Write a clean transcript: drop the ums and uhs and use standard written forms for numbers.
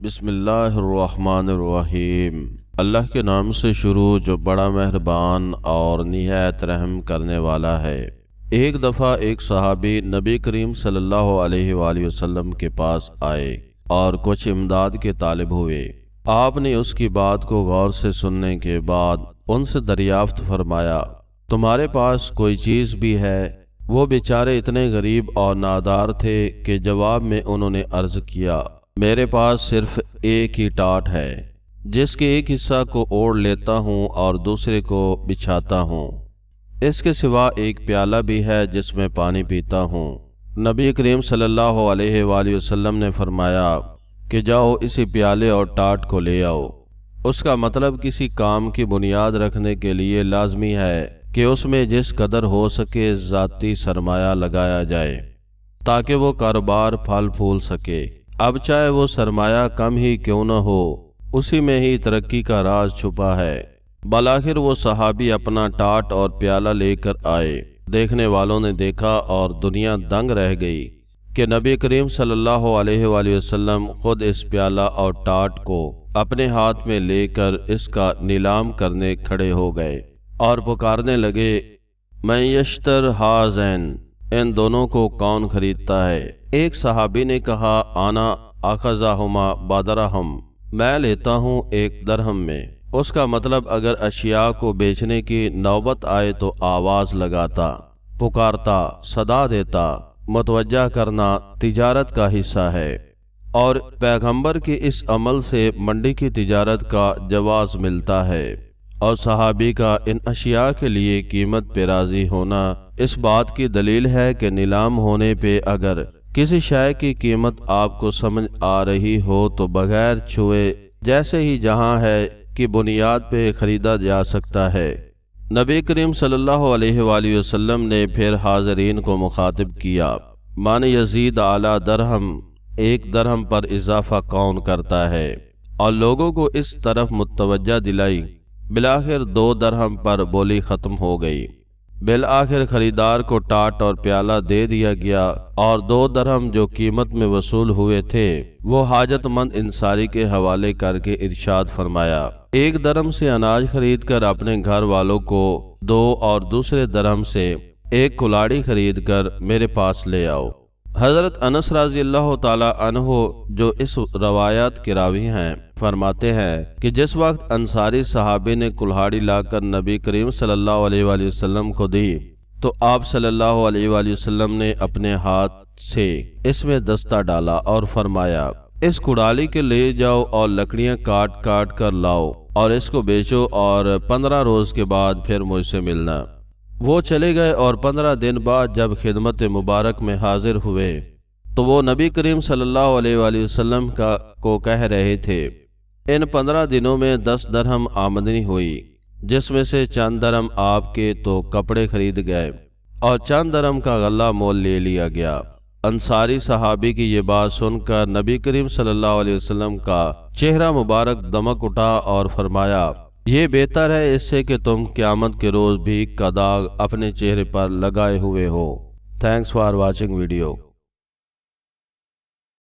بسم اللہ الرحمن الرحیم۔ اللہ کے نام سے شروع جو بڑا مہربان اور نہایت رحم کرنے والا ہے۔ ایک دفعہ ایک صحابی نبی کریم صلی اللہ علیہ وآلہ وسلم کے پاس آئے اور کچھ امداد کے طالب ہوئے۔ آپ نے اس کی بات کو غور سے سننے کے بعد ان سے دریافت فرمایا، تمہارے پاس کوئی چیز بھی ہے؟ وہ بیچارے اتنے غریب اور نادار تھے کہ جواب میں انہوں نے عرض کیا، میرے پاس صرف ایک ہی ٹاٹ ہے جس کے ایک حصہ کو اوڑھ لیتا ہوں اور دوسرے کو بچھاتا ہوں۔ اس کے سوا ایک پیالہ بھی ہے جس میں پانی پیتا ہوں۔ نبی کریم صلی اللہ علیہ وآلہ وسلم نے فرمایا کہ جاؤ اسی پیالے اور ٹاٹ کو لے آؤ۔ اس کا مطلب کسی کام کی بنیاد رکھنے کے لیے لازمی ہے کہ اس میں جس قدر ہو سکے ذاتی سرمایہ لگایا جائے تاکہ وہ کاروبار پھل پھول سکے۔ اب چاہے وہ سرمایہ کم ہی کیوں نہ ہو، اسی میں ہی ترقی کا راز چھپا ہے۔ بالآخر وہ صحابی اپنا ٹاٹ اور پیالہ لے کر آئے۔ دیکھنے والوں نے دیکھا اور دنیا دنگ رہ گئی کہ نبی کریم صلی اللہ علیہ وآلہ وسلم خود اس پیالہ اور ٹاٹ کو اپنے ہاتھ میں لے کر اس کا نیلام کرنے کھڑے ہو گئے اور پکارنے لگے، من یشتر ہذین، ان دونوں کو کون خریدتا ہے؟ ایک صحابی نے کہا، آنا اخذہما بدرہم، میں لیتا ہوں 1 درہم میں۔ اس کا مطلب اگر اشیاء کو بیچنے کی نوبت آئے تو آواز لگاتا، پکارتا، صدا دیتا۔ متوجہ کرنا تجارت کا حصہ ہے اور پیغمبر کے اس عمل سے منڈی کی تجارت کا جواز ملتا ہے، اور صحابی کا ان اشیاء کے لیے قیمت پہ راضی ہونا اس بات کی دلیل ہے کہ نیلام ہونے پہ اگر کسی شے کی قیمت آپ کو سمجھ آ رہی ہو تو بغیر چھوئے جیسے ہی جہاں ہے کی بنیاد پہ خریدا جا سکتا ہے۔ نبی کریم صلی اللہ علیہ وآلہ وسلم نے پھر حاضرین کو مخاطب کیا، من یزید اعلی درہم، 1 درہم پر اضافہ کون کرتا ہے؟ اور لوگوں کو اس طرف متوجہ دلائی۔ بالآخر 2 درہم پر بولی ختم ہو گئی۔ بالآخر خریدار کو ٹاٹ اور پیالہ دے دیا گیا اور 2 درہم جو قیمت میں وصول ہوئے تھے وہ حاجت مند انصاری کے حوالے کر کے ارشاد فرمایا، 1 درہم سے اناج خرید کر اپنے گھر والوں کو دو اور دوسرے درہم سے 1 کلاڑی خرید کر میرے پاس لے آؤ۔ حضرت انس رضی اللہ تعالی عنہ جو اس روایات کے راوی ہیں فرماتے ہیں کہ جس وقت انصاری صحابی نے کلہاڑی لا کر نبی کریم صلی اللہ علیہ وآلہ وسلم کو دی تو آپ صلی اللہ علیہ وآلہ وسلم نے اپنے ہاتھ سے اس میں دستہ ڈالا اور فرمایا، اس کڑالی کے لے جاؤ اور لکڑیاں کاٹ کاٹ کر لاؤ اور اس کو بیچو اور 15 روز کے بعد پھر مجھ سے ملنا۔ وہ چلے گئے اور 15 دن بعد جب خدمت مبارک میں حاضر ہوئے تو وہ نبی کریم صلی اللہ علیہ وآلہ وسلم کو کہہ رہے تھے، ان 15 دنوں میں 10 درہم آمدنی ہوئی، جس میں سے چند درہم آپ کے تو کپڑے خرید گئے اور چند درہم کا غلہ مول لے لیا گیا۔ انصاری صحابی کی یہ بات سن کر نبی کریم صلی اللہ علیہ وسلم کا چہرہ مبارک دمک اٹھا اور فرمایا، یہ بہتر ہے اس سے کہ تم قیامت کے روز بھیک کا داغ اپنے چہرے پر لگائے ہوئے ہو۔ Thanks for watching video.